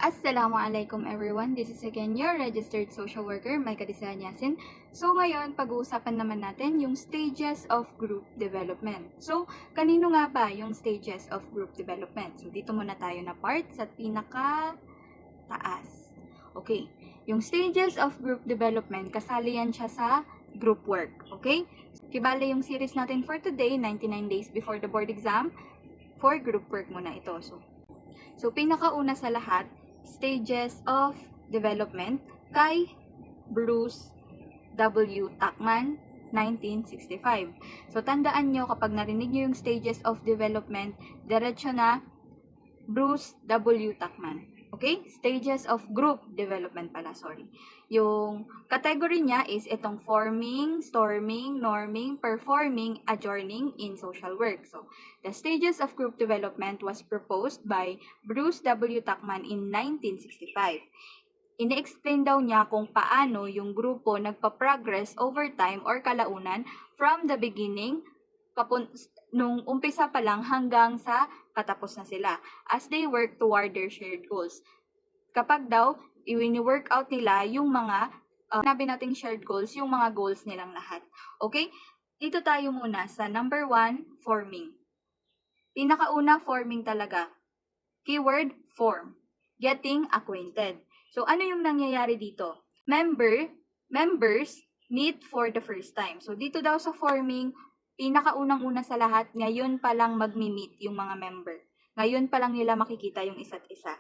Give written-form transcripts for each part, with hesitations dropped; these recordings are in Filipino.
Assalamualaikum everyone. This is again your registered social worker, Maika Disayan Yasin. So ngayon, pag-uusapan naman natin yung stages of group development. So, kanino nga ba yung stages of group development? So, dito muna tayo na part sa pinaka-taas. Okay, yung stages of group development, kasali yan siya sa group work. Okay? Kibale yung series natin for today, 99 days before the board exam, for group work muna ito. So pinakauna sa lahat, stages of development kay Bruce W. Tuckman, 1965. So tandaan nyo, kapag narinig nyo yung stages of development, diretso na Bruce W. Tuckman. Okay? Stages of group development pala, sorry. Yung category niya is itong forming, storming, norming, performing, adjourning in social work. So, the stages of group development was proposed by Bruce W. Tuckman in 1965. Ine-explain daw niya kung paano yung grupo nagpa-progress over time or kalaunan from the beginning nung umpisa pa lang hanggang sa patapos na sila as they work toward their shared goals. Kapag daw, i-work out nila yung mga, sinabi nating shared goals, yung mga goals nilang lahat. Okay? Dito tayo muna sa number 1, forming. Pinakauna, forming talaga. Keyword, form. Getting acquainted. So, ano yung nangyayari dito? Members meet for the first time. So, dito daw sa forming, pinakaunang-una sa lahat, ngayon pa lang magmi-meet yung mga member. Ngayon pa lang nila makikita yung isa't isa.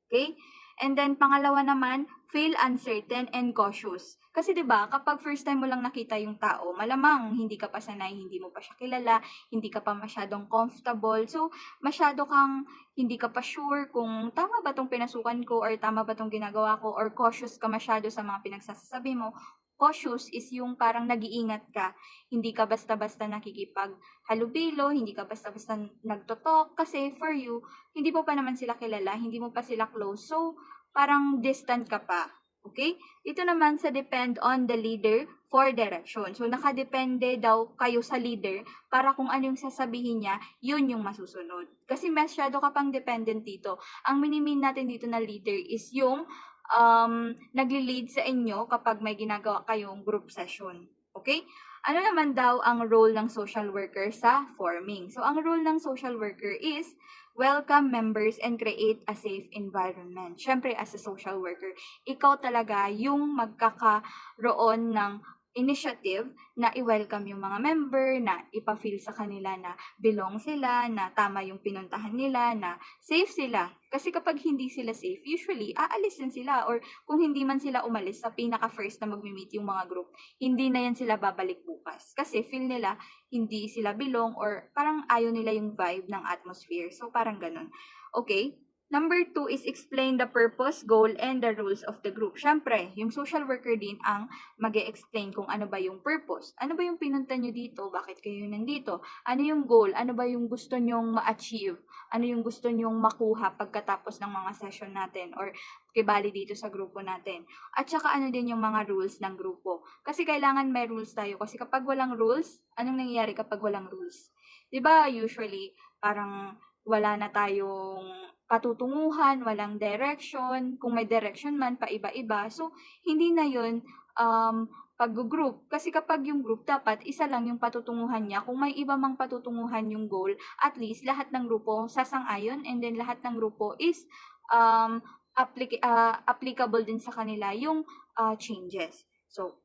Okay? And then, pangalawa naman, feel uncertain and cautious. Kasi 'di ba, kapag first time mo lang nakita yung tao, malamang hindi ka pa sanay, hindi mo pa siya kilala, hindi ka pa masyadong comfortable. So, masyado kang hindi ka pa sure kung tama ba tong pinasukan ko or tama ba tong ginagawa ko or cautious ka masyado sa mga pinagsasabi mo. Cautious is yung parang nag-iingat ka. Hindi ka basta-basta nakikipaghalubilo, hindi ka basta-basta nagtotalk kasi for you, hindi mo pa naman sila kilala, hindi mo pa sila close. So, parang distant ka pa. Okay? Ito naman sa depend on the leader for direction. So, nakadepende daw kayo sa leader para kung ano yung sasabihin niya, yun yung masusunod. Kasi masyado ka pang dependent dito. Ang minimin natin dito na leader is yung nagli-lead sa inyo kapag may ginagawa kayong group session. Okay? Ano naman daw ang role ng social worker sa forming? So, ang role ng social worker is welcome members and create a safe environment. Siyempre, as a social worker, ikaw talaga yung magkakaroon ng initiative na i-welcome yung mga member, na ipa-feel sa kanila na belong sila, na tama yung pinuntahan nila, na safe sila. Kasi kapag hindi sila safe, usually, aalis din sila. Or kung hindi man sila umalis sa pinaka-first na mag-meet yung mga group, hindi na yan sila babalik bukas. Kasi feel nila, hindi sila belong or parang ayaw nila yung vibe ng atmosphere. So, parang ganun. Okay? Number 2 is explain the purpose, goal, and the rules of the group. Siyempre, yung social worker din ang mag-e-explain kung ano ba yung purpose. Ano ba yung pinunta nyo dito? Bakit kayo nandito? Ano yung goal? Ano ba yung gusto nyong ma-achieve? Ano yung gusto nyong makuha pagkatapos ng mga session natin or kibali dito sa grupo natin? At saka ano din yung mga rules ng grupo. Kasi kailangan may rules tayo. Kasi kapag walang rules, anong nangyayari kapag walang rules? Diba usually, parang wala na tayong patutunguhan, walang direction. Kung may direction man, paiba-iba. So, hindi na yun pag-group. Kasi kapag yung group, dapat isa lang yung patutunguhan niya. Kung may iba mang patutunguhan yung goal, at least lahat ng grupo sasang-ayon and then lahat ng grupo is applicable din sa kanila yung changes. So,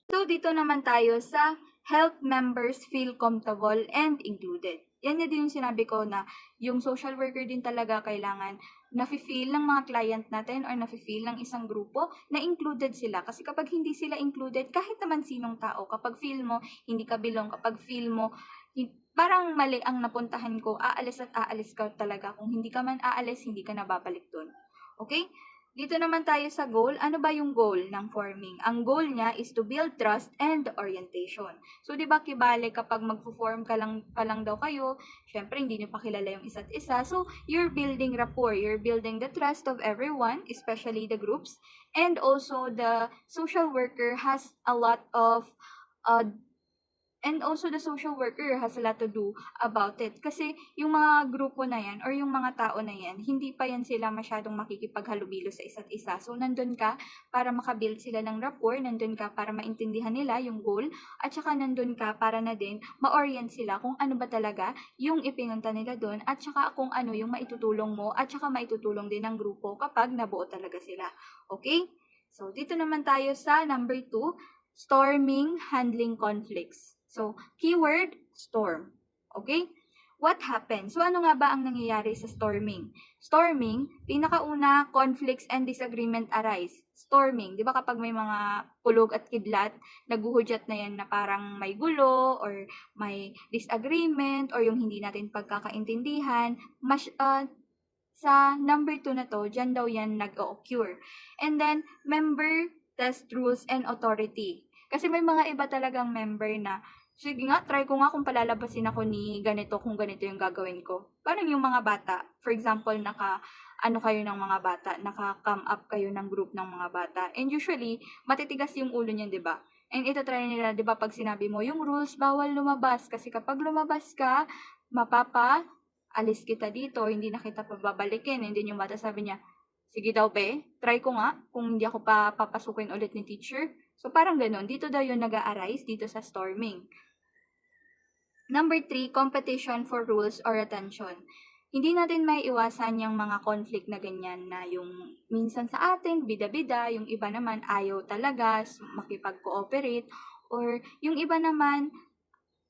dito naman tayo sa help members feel comfortable and included. Yan din yung sinabi ko na yung social worker din talaga kailangan nafe-feel ng mga client natin or nafe-feel ng isang grupo na included sila. Kasi kapag hindi sila included, kahit naman sinong tao, kapag feel mo hindi ka belong, kapag feel mo parang mali ang napuntahan ko, aalis at aalis ka talaga. Kung hindi ka man aalis, hindi ka na babalik dun. Okay? Dito naman tayo sa goal. Ano ba yung goal ng forming? Ang goal niya is to build trust and orientation. So, di ba kibale kapag magpo-form pa lang daw kayo, syempre hindi niyo pa kilala yung isa't isa. So, you're building rapport. You're building the trust of everyone, especially the groups. And also, the social worker has a lot of And also the social worker has a lot to do about it. Kasi yung mga grupo na yan or yung mga tao na yan, hindi pa yan sila masyadong makikipaghalubilo sa isa't isa. So nandun ka para makabuild sila ng rapport, nandun ka para maintindihan nila yung goal, at saka nandun ka para na din ma-orient sila kung ano ba talaga yung ipinunta nila doon, at saka kung ano yung maitutulong mo, at saka maitutulong din ng grupo kapag nabuo talaga sila. Okay? So dito naman tayo sa number 2, storming, handling conflicts. So, keyword, storm. Okay? What happened? So, ano nga ba ang nangyayari sa storming? Storming, pinakauna, conflicts and disagreement arise. Storming, di ba kapag may mga kulog at kidlat, naguhudyat na yan na parang may gulo or may disagreement or yung hindi natin pagkakaintindihan, sa number 2 na to, dyan daw yan nag-occur. And then, member, test rules and authority. Kasi may mga iba talagang member na, sige nga, try ko nga kung palalabasin ako ni ganito kung ganito yung gagawin ko. Parang yung mga bata, for example, kayo ng mga bata, naka-come up kayo ng group ng mga bata. And usually, matitigas yung ulo niyan, di ba? And ito try nila, di ba, pag sinabi mo, yung rules, bawal lumabas. Kasi kapag lumabas ka, alis kita dito, hindi na kita pababalikin. And then yung bata sabi niya, sige daw be, try ko nga kung hindi ako papasukin ulit ni teacher. So parang ganun, dito daw yung nag-a-arise dito sa storming. Number 3, competition for rules or attention. Hindi natin may iwasan yung mga conflict na ganyan na yung minsan sa atin, bida-bida, yung iba naman ayaw talaga makipag-cooperate, or yung iba naman,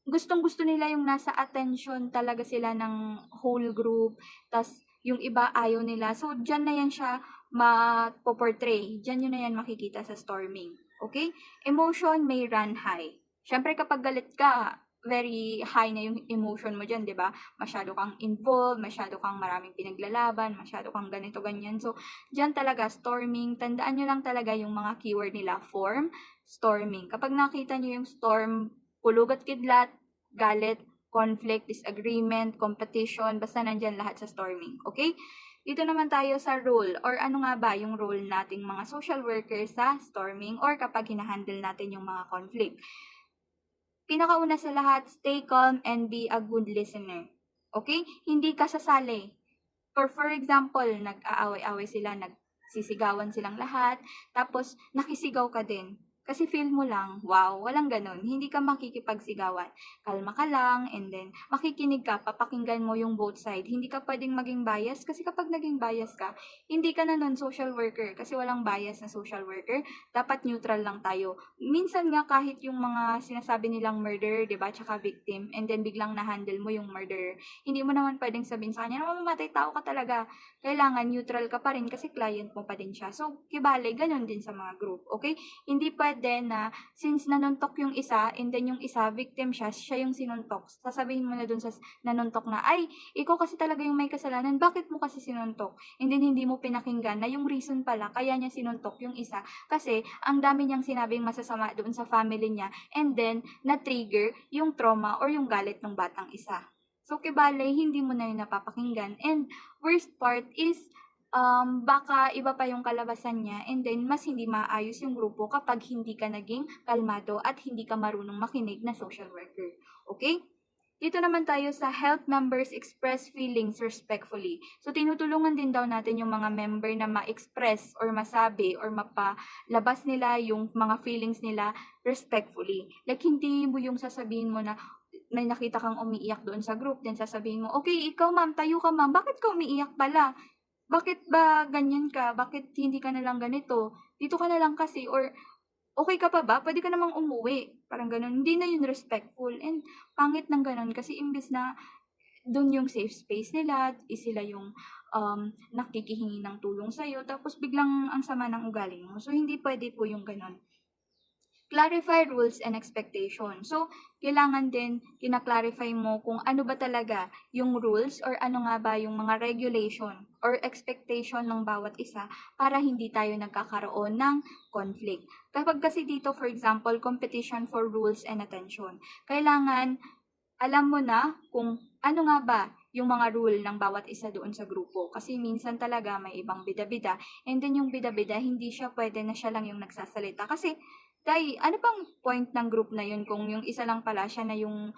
gustong-gusto nila yung nasa attention talaga sila ng whole group, tas yung iba ayaw nila. So, dyan na yan siya mapoportray. Dyan yun na yan makikita sa storming. Okay? Emotion may run high. Siyempre, kapag galit ka, very high na yung emotion mo dyan, di ba? Masyado kang involved, masyado kang maraming pinaglalaban, masyado kang ganito, ganyan. So, dyan talaga, storming. Tandaan nyo lang talaga yung mga keyword nila. Form, storming. Kapag nakita nyo yung storm, kulog at kidlat, galit, conflict, disagreement, competition, basta nandyan lahat sa storming. Okay? Dito naman tayo sa role, or ano nga ba yung role nating mga social workers sa storming or kapag hinahandle natin yung mga conflict. Pinakauna sa lahat, stay calm and be a good listener. Okay? Hindi ka sasali. For example, nag-aaway-away sila, nagsisigawan silang lahat, tapos nakisigaw ka din. Kasi feel mo lang, wow, walang ganun. Hindi ka makikipagsigawan. Kalma ka lang, and then makikinig ka, papakinggan mo yung both side. Hindi ka pwedeng maging bias, kasi kapag naging bias ka, hindi ka na nun social worker. Kasi walang bias na social worker. Dapat neutral lang tayo. Minsan nga kahit yung mga sinasabi nilang murderer, diba, tsaka victim, and then biglang na-handle mo yung murderer, hindi mo naman pwedeng sabihin sa kanya, mamamatay tao ka talaga. Kailangan neutral ka pa rin kasi client mo pa din siya. So, kibale, ganun din sa mga group. Okay? Hindi pwede na since nanuntok yung isa and then yung isa victim siya yung sinuntok. Sasabihin mo na dun sa nanuntok na, ay, ikaw kasi talaga yung may kasalanan, bakit mo kasi sinuntok? And then hindi mo pinakinggan na yung reason pala kaya niya sinuntok yung isa kasi ang dami niyang sinabing masasama doon sa family niya, and then na-trigger yung trauma or yung galit ng batang isa. So, kibale, hindi mo na yun napapakinggan. And worst part is, baka iba pa yung kalabasan niya, and then mas hindi maayos yung grupo kapag hindi ka naging kalmado at hindi ka marunong makinig na social worker. Okay? Dito naman tayo sa help members express feelings respectfully. So, tinutulungan din daw natin yung mga member na ma-express or masabi or mapalabas nila yung mga feelings nila respectfully. Like, hindi mo yung sasabihin mo na may nakita kang umiiyak doon sa group, then sasabihin mo, okay, ikaw ma'am, tayo ka ma'am, bakit ka umiiyak pala? Bakit ba ganyan ka? Bakit hindi ka na lang ganito? Dito ka na lang kasi, or okay ka pa ba? Pwede ka namang umuwi. Parang ganun. Hindi na yun respectful. And pangit ng ganun kasi imbis na dun yung safe space nila, sila yung nakikihingi ng tulong sa'yo, tapos biglang ang sama ng ugali mo. So, hindi pwede po yung ganun. Clarify rules and expectations. So, kailangan din kinaklarify mo kung ano ba talaga yung rules or ano nga ba yung mga regulation or expectation ng bawat isa para hindi tayo nagkakaroon ng conflict. Kapag kasi dito, for example, competition for rules and attention, kailangan alam mo na kung ano nga ba yung mga rule ng bawat isa doon sa grupo. Kasi minsan talaga may ibang bida-bida, and then yung bida-bida, hindi siya pwede na siya lang yung nagsasalita. Kasi Tay, ano bang point ng group na yun kung yung isa lang pala siya na yung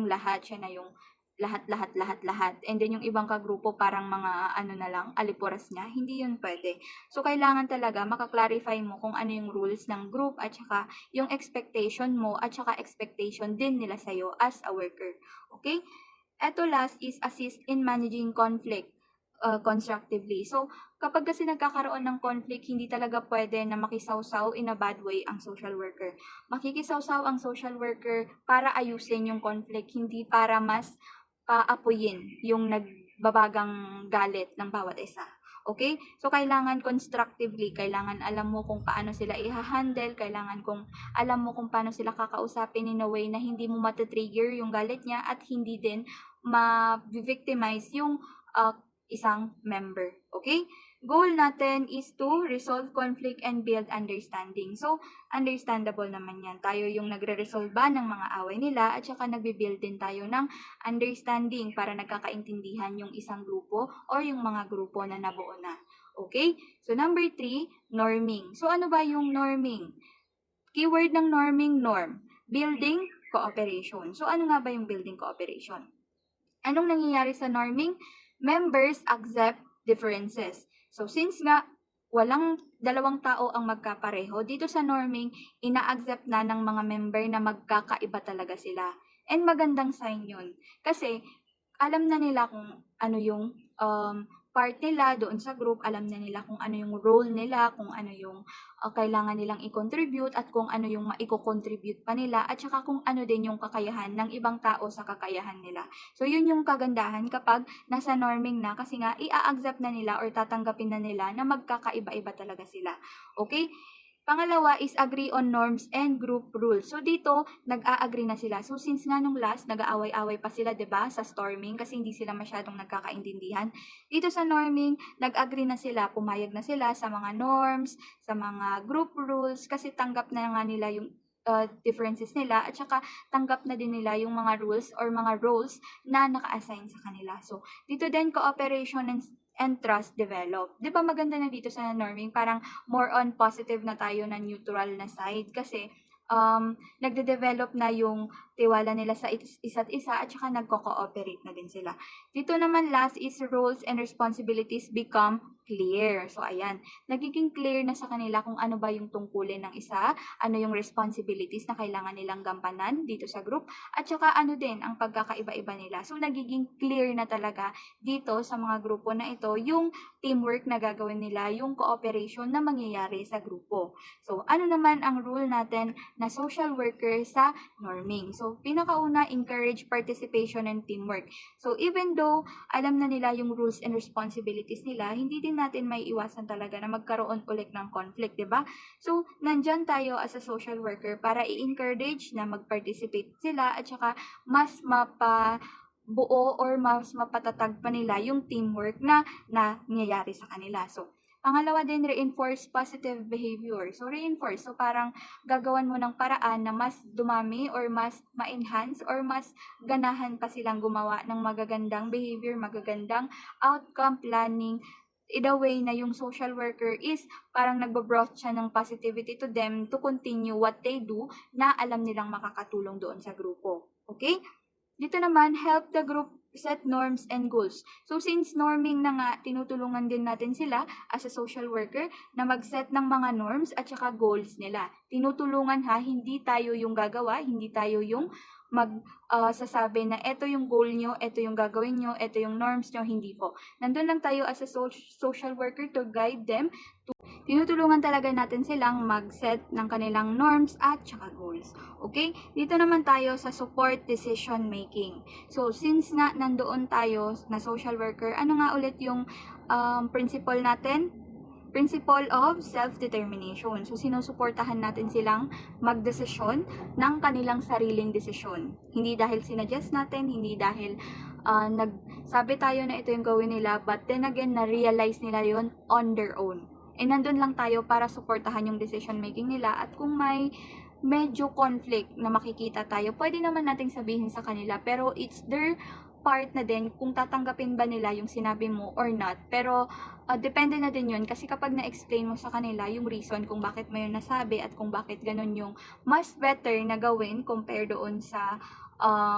lahat, siya na yung lahat. And then yung ibang kagrupo parang mga ano na lang, alipuras niya. Hindi yun pwede. So kailangan talaga makaklarify mo kung ano yung rules ng group at saka yung expectation mo at saka expectation din nila sa'yo as a worker. Okay? Eto last is assist in managing conflict constructively. So, kapag kasi nagkakaroon ng conflict, hindi talaga pwede na makisawsaw in a bad way ang social worker. Makikisawsaw ang social worker para ayusin yung conflict, hindi para mas paapuyin yung nagbabagang galit ng bawat isa. Okay? So, kailangan constructively, kailangan alam mo kung paano sila i-handle, kailangan alam mo kung paano sila kakausapin in a way na hindi mo matatrigger yung galit niya at hindi din ma-victimize yung isang member. Okay? Goal natin is to resolve conflict and build understanding. So, understandable naman yan. Tayo yung nagre-resolve ng mga away nila at saka nagbe-build din tayo ng understanding para nagkakaintindihan yung isang grupo or yung mga grupo na nabuo na. Okay? So, number 3, norming. So, ano ba yung norming? Keyword ng norming, norm. Building cooperation. So, ano nga ba yung building cooperation? Anong nangyayari sa norming? Members accept differences. So, since nga walang dalawang tao ang magkapareho, dito sa norming, ina-accept na ng mga member na magkakaiba talaga sila. And magandang sign yun. Kasi, alam na nila kung ano yung part nila doon sa group, alam na nila kung ano yung role nila, kung ano yung kailangan nilang i-contribute at kung ano yung maiko-contribute pa nila at saka kung ano din yung kakayahan ng ibang tao sa kakayahan nila. So, yun yung kagandahan kapag nasa norming na kasi nga i-accept na nila or tatanggapin na nila na magkakaiba-iba talaga sila. Okay? Pangalawa is agree on norms and group rules. So dito, nag-a-agree na sila. So since nga nung last, nag-aaway-away pa sila, 'di ba, sa storming kasi hindi sila masyadong nagkakaintindihan. Dito sa norming, nag-agree na sila, pumayag na sila sa mga norms, sa mga group rules kasi tanggap na nga nila yung differences nila at saka tanggap na din nila yung mga rules or mga roles na naka-assign sa kanila. So dito din cooperation and trust develop. 'Di ba maganda na dito sa norming, parang more on positive na tayo na neutral na side kasi nagde-develop na yung tiwala nila sa isa't isa at saka nagko-cooperate na din sila. Dito naman last is roles and responsibilities become clear. So ayan, nagiging clear na sa kanila kung ano ba yung tungkulin ng isa, ano yung responsibilities na kailangan nilang gampanan dito sa group, at saka ano din ang pagkakaiba-iba nila. So nagiging clear na talaga dito sa mga grupo na ito yung teamwork na gagawin nila, yung cooperation na mangyayari sa grupo. So ano naman ang rule natin na social worker sa norming? So pinakauna, encourage participation and teamwork. So even though alam na nila yung rules and responsibilities nila, hindi din natin may iwasan talaga na magkaroon ulit ng conflict, 'di ba? So nandyan tayo as a social worker para i-encourage na mag-participate sila at saka mas buo or mas mapatatag pa nila yung teamwork na nangyayari sa kanila. So, pangalawa din, reinforce positive behavior. So, reinforce. So, parang gagawan mo ng paraan na mas dumami or mas ma-enhance or mas ganahan pa silang gumawa ng magagandang behavior, magagandang outcome planning, in a way na yung social worker is parang nagbo-brought siya ng positivity to them to continue what they do na alam nilang makakatulong doon sa grupo. Okay? Dito naman, help the group set norms and goals. So, since norming na nga, tinutulungan din natin sila as a social worker na mag-set ng mga norms at saka goals nila. Tinutulungan hindi tayo yung gagawa, hindi tayo yung sasabi na ito yung goal nyo, ito yung gagawin nyo, ito yung norms nyo, hindi po. Nandun lang tayo as a social worker to guide them. Tinutulungan talaga natin silang mag-set ng kanilang norms at saka goals. Okay? Dito naman tayo sa support decision making. So, since nga nandoon tayo na social worker, ano nga ulit yung principle natin? Principle of self-determination. So, sinusuportahan natin silang magdesisyon ng kanilang sariling desisyon. Hindi dahil sinadjust natin, hindi dahil nagsabi tayo na ito yung gawin nila, but then again, na-realize nila yon on their own. Nandun lang tayo para suportahan yung decision making nila at kung may medyo conflict na makikita tayo, pwede naman nating sabihin sa kanila pero it's their part na din kung tatanggapin ba nila yung sinabi mo or not. Pero depende na din yun kasi kapag na-explain mo sa kanila yung reason kung bakit mo yun nasabi at kung bakit ganun yung mas better na gawin compare doon sa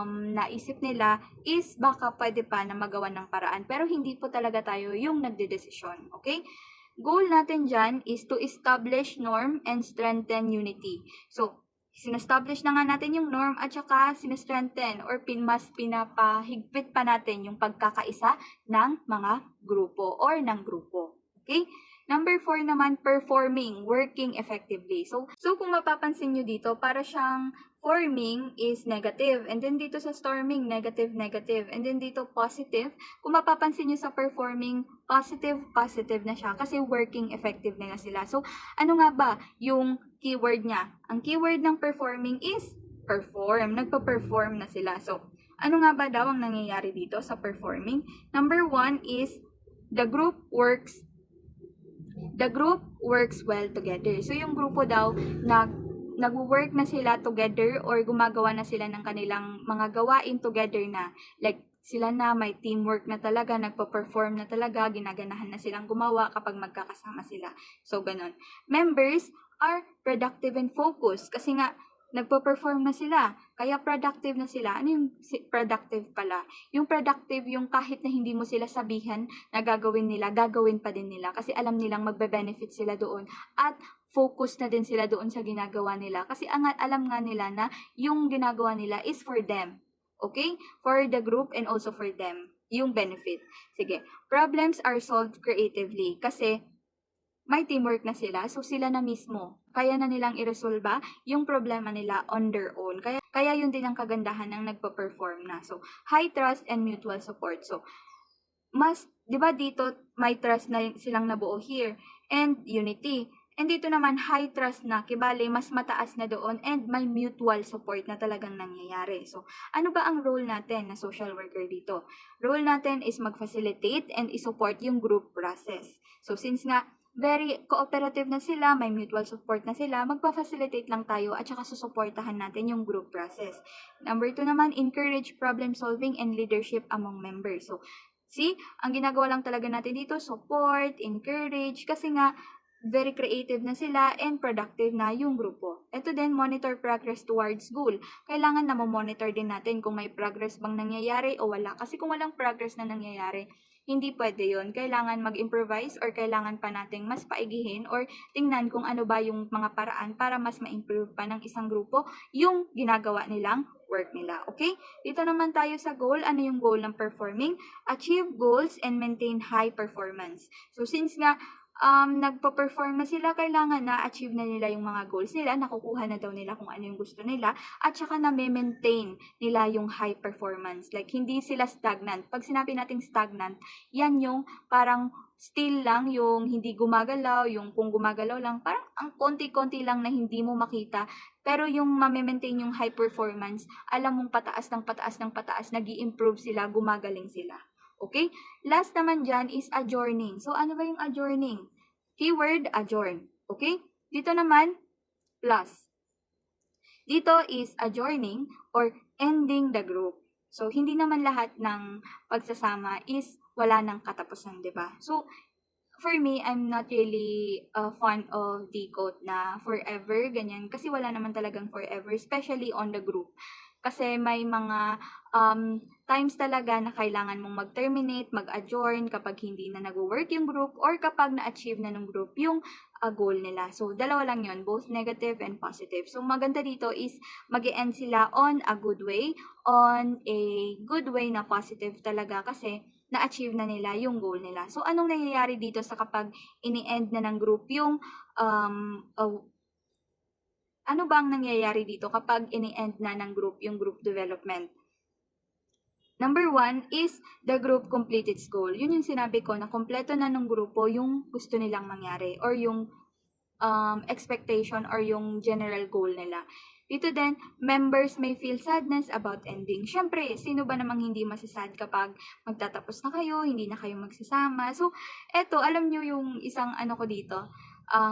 naisip nila, is baka pwede pa na magawa ng paraan. Pero hindi po talaga tayo yung nagdedesisyon. Okay? Goal natin dyan is to establish norm and strengthen unity. So, sinestablish na nga natin yung norm at saka sinestrengthen or mas pinapahigpit pa natin yung pagkakaisa ng mga grupo or ng grupo. Okay? Number 4 naman, performing, working effectively. So kung mapapansin nyo dito, para siyang forming is negative. And then dito sa storming, negative, negative. And then dito positive. Kung mapapansin nyo sa performing, positive, positive na siya. Kasi working effective na sila. So, ano nga ba yung keyword niya? Ang keyword ng performing is perform. Nagpa-perform na sila. So, ano nga ba daw ang nangyayari dito sa performing? Number 1 is the group works well together. So, yung grupo daw, nag-work na sila together or gumagawa na sila ng kanilang mga gawain together na. Like, sila na may teamwork na talaga, nagpa-perform na talaga, ginaganahan na silang gumawa kapag magkakasama sila. So, ganun. Members are productive and focused kasi nga, nagpo-perform na sila, kaya productive na sila. Ano yung productive pala? Yung productive, yung kahit na hindi mo sila sabihan na gagawin nila, gagawin pa din nila kasi alam nilang magbe-benefit sila doon at focus na din sila doon sa ginagawa nila kasi alam nga nila na yung ginagawa nila is for them. Okay? For the group and also for them. Yung benefit. Sige. Problems are solved creatively kasi may teamwork na sila, so sila na mismo. Kaya na nilang iresolba yung problema nila on their own. Kaya yun din ang kagandahan ng nagpa-perform na. So, high trust and mutual support. So, di ba dito may trust na silang nabuo here and unity. And dito naman high trust na, kibali mas mataas na doon and may mutual support na talagang nangyayari. So, ano ba ang role natin na social worker dito? Role natin is mag-facilitate and i-support yung group process. So, since nga very cooperative na sila, may mutual support na sila, magpa-facilitate lang tayo at saka susuportahan natin yung group process. Number 2 naman, encourage problem solving and leadership among members. So, see, ang ginagawa lang talaga natin dito, support, encourage, kasi nga, very creative na sila and productive na yung grupo. Ito din, monitor progress towards goal. Kailangan na monitor din natin kung may progress bang nangyayari o wala. Kasi kung walang progress na nangyayari, hindi pwede yun. Kailangan mag-improvise or kailangan pa nating mas paigihin or tingnan kung ano ba yung mga paraan para mas ma-improve pa ng isang grupo yung ginagawa nilang work nila. Okay? Dito naman tayo sa goal. Ano yung goal ng performing? Achieve goals and maintain high performance. So, since nga nagpo-perform na sila, kailangan na-achieve na nila yung mga goals nila, nakukuha na daw nila kung ano yung gusto nila, at saka na-maintain nila yung high performance. Like, hindi sila stagnant. Pag sinabi nating stagnant, yan yung parang still lang, yung hindi gumagalaw, yung kung gumagalaw lang, parang ang konti-konti lang na hindi mo makita. Pero yung ma-maintain yung high performance, alam mong pataas ng pataas ng pataas, nag-i-improve sila, gumagaling sila. Okay? Last naman dyan is adjourning. So, ano ba yung adjourning? Keyword, adjourn. Okay? Dito naman, plus. Dito is adjourning or ending the group. So, hindi naman lahat ng pagsasama is wala ng katapusan, di ba? So, for me, I'm not really fond of the quote na forever, ganyan. Kasi wala naman talagang forever, especially on the group. Kasi may mga times talaga na kailangan mong mag-terminate, mag-adjourn kapag hindi na nag-work yung group or kapag na-achieve na ng group yung goal nila. So, dalawa lang yun, both negative and positive. So, maganda dito is mag-e-end sila on a good way, na positive talaga kasi na-achieve na nila yung goal nila. So, anong nangyayari dito sa kapag ini-end na ng group yung ano bang nangyayari dito kapag ini-end na ng group yung group development? Number 1 is the group complete its goal. Yun yung sinabi ko na kompleto na ng grupo yung gusto nilang mangyari or yung expectation or yung general goal nila. Dito din, members may feel sadness about ending. Siyempre, sino ba namang hindi masasad kapag magtatapos na kayo, hindi na kayo magsasama. So, eto, alam nyo yung isang ano ko dito,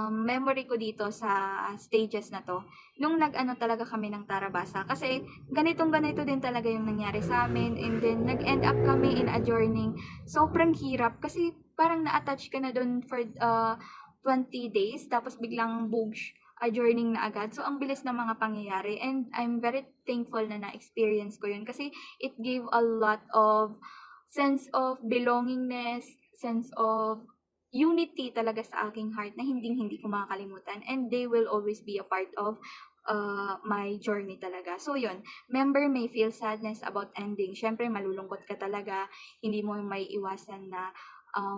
memory ko dito sa stages na to, nung nag-ano talaga kami ng Tarabasa. Kasi ganito din talaga yung nangyari sa amin. And then, nag-end up kami in adjourning. Sobrang hirap kasi parang na-attach ka na dun for 20 days. Tapos biglang boosh, adjourning na agad. So, ang bilis ng mga pangyayari. And I'm very thankful na na-experience ko yun. Kasi it gave a lot of sense of belongingness, sense of unity talaga sa aking heart na hindi ko makakalimutan, and they will always be a part of my journey talaga. So yun, member may feel sadness about ending. Syempre malulungkot ka talaga, hindi mo may iwasan na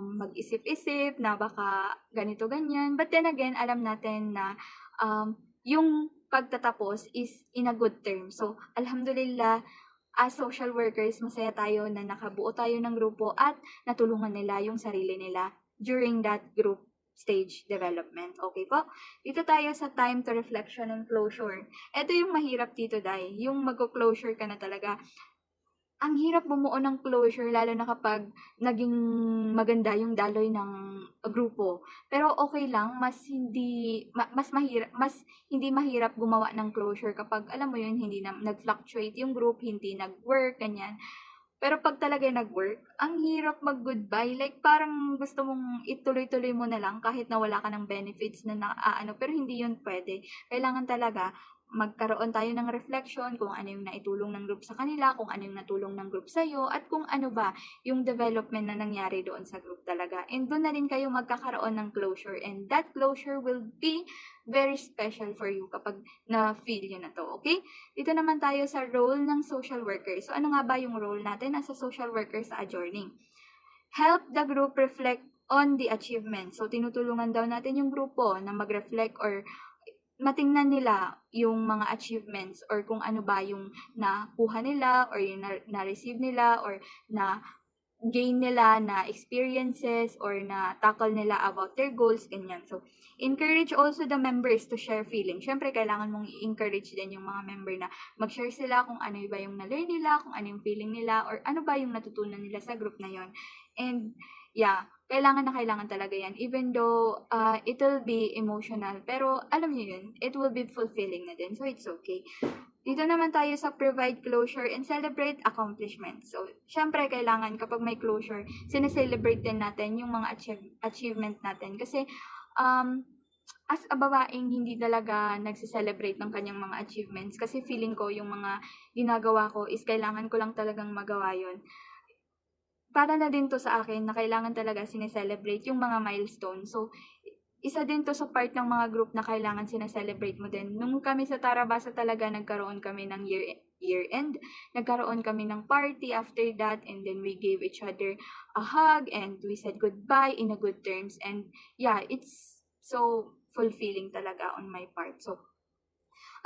mag-isip-isip na baka ganito ganyan. But then again, alam natin na yung pagtatapos is in a good term. So alhamdulillah, as social workers, masaya tayo na nakabuo tayo ng grupo at natulungan nila yung sarili nila during that group stage development. Okay po? Dito tayo sa time to reflection and closure. Ito yung mahirap dito, Day. Yung mag-closure ka na talaga. Ang hirap bumuo ng closure lalo na kapag naging maganda yung daloy ng grupo. Pero okay lang, mas hindi mahirap gumawa ng closure kapag alam mo yun, hindi na nag-fluctuate yung group, hindi nag-work, ganyan. Pero pag talaga nag-work, ang hirap mag-goodbye. Like, parang gusto mong ituloy-tuloy mo na lang kahit na wala ka ng benefits na pero hindi yun pwede. Kailangan talaga magkaroon tayo ng reflection kung ano yung naitulong ng group sa kanila, kung ano yung natulong ng group sa'yo, at kung ano ba yung development na nangyari doon sa group talaga. And doon na rin kayo magkakaroon ng closure. And that closure will be very special for you kapag na-feel yun na to, okay? Dito naman tayo sa role ng social worker. So, ano nga ba yung role natin as a social worker sa adjourning? Help the group reflect on the achievement. So, tinutulungan daw natin yung grupo na mag-reflect or matingnan nila yung mga achievements or kung ano ba yung nakuha nila or yung na-receive nila or na gain nila na experiences or na tackle nila about their goals, ganyan. So, encourage also the members to share feelings. Syempre, kailangan mong i-encourage din yung mga member na mag-share sila kung ano ba yung na-learn nila, kung ano yung feeling nila, or ano ba yung natutunan nila sa group na yon. And, yeah, kailangan talaga yan. Even though it will be emotional, pero alam niyo yun, it will be fulfilling na din. So, it's okay. Dito naman tayo sa provide closure and celebrate accomplishments. So, syempre, kailangan kapag may closure, sineselebrate din natin yung mga achievement natin. Kasi, as a babaeng, hindi talaga nagsiselebrate ng kanyang mga achievements. Kasi feeling ko, yung mga ginagawa ko is kailangan ko lang talagang magawa yun. Para na din to sa akin na kailangan talaga sineselebrate yung mga milestone. So, isa din to sa part ng mga group na kailangan sineselebrate mo din. Nung kami sa Tarabasa talaga, nagkaroon kami ng year-end. Nagkaroon kami ng party after that, and then we gave each other a hug and we said goodbye in a good terms. And yeah, it's so fulfilling talaga on my part. So,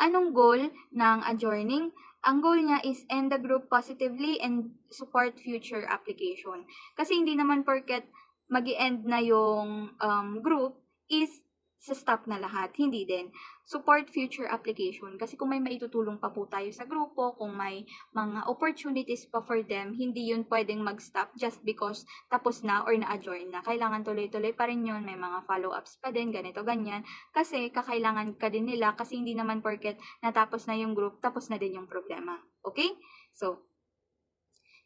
anong goal ng adjourning? Ang goal niya is end the group positively and support future application. Kasi hindi naman porket mag-end na yung group is sa stop na lahat. Hindi din. Support future application. Kasi kung may maitutulong pa po tayo sa grupo, kung may mga opportunities pa for them, hindi yun pwedeng mag-stop just because tapos na or na-adjourn na. Kailangan tuloy-tuloy pa rin yun. May mga follow-ups pa din, ganito, ganyan. Kasi kakailangan ka din nila kasi hindi naman porket natapos na yung group, tapos na din yung problema. Okay? So,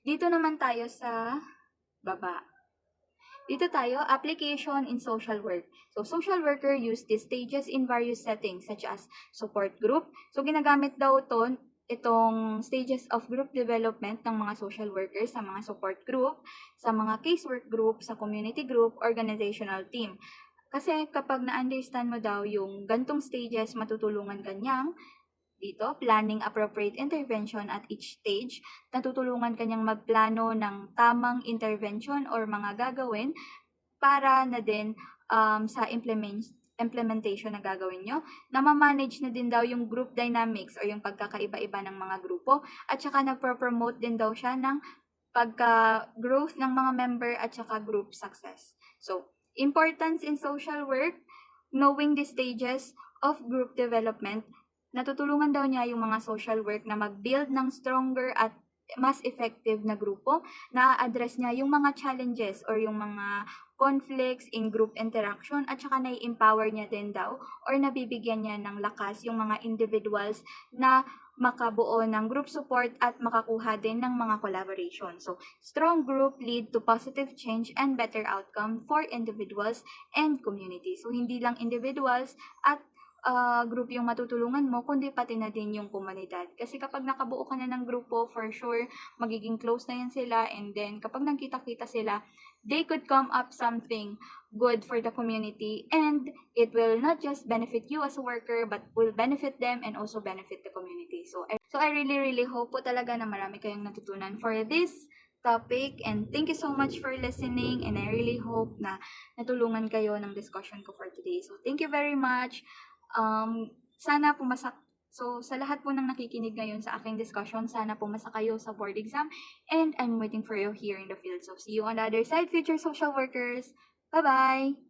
dito naman tayo sa baba. Dito tayo, application in social work. So, social worker use these stages in various settings such as support group. So, ginagamit daw itong stages of group development ng mga social workers sa mga support group, sa mga casework group, sa community group, organizational team. Kasi kapag na-understand mo daw yung gantong stages, matutulungan kanyang dito, planning appropriate intervention at each stage, natutulungan kanyang magplano ng tamang intervention or mga gagawin para na din sa implementation na gagawin nyo. Namamanage na din daw yung group dynamics o yung pagkakaiba-iba ng mga grupo at saka nagpo-promote din daw siya ng pagka-growth ng mga member at saka group success. So, importance in social work, knowing the stages of group development, natutulungan daw niya yung mga social work na mag-build ng stronger at mas effective na grupo, na-address niya yung mga challenges or yung mga conflicts in group interaction, at saka nai-empower niya din daw or nabibigyan niya ng lakas yung mga individuals na makabuo ng group support at makakuha din ng mga collaboration. So, strong group lead to positive change and better outcome for individuals and community. So, hindi lang individuals at group yung matutulungan mo, kundi pati na din yung komunidad. Kasi kapag nakabuo ka na ng grupo, for sure, magiging close na yan sila, and then kapag nagkita-kita sila, they could come up something good for the community, and it will not just benefit you as a worker, but will benefit them and also benefit the community. So I really hope po talaga na marami kayong natutunan for this topic, and thank you so much for listening, and I really hope na natulungan kayo ng discussion ko for today. So thank you very much. Sana pumasa. So, sa lahat po ng nakikinig ngayon sa aking discussion, sana pumasa kayo sa board exam, and I'm waiting for you here in the field. So, see you on the other side, future social workers. Bye-bye!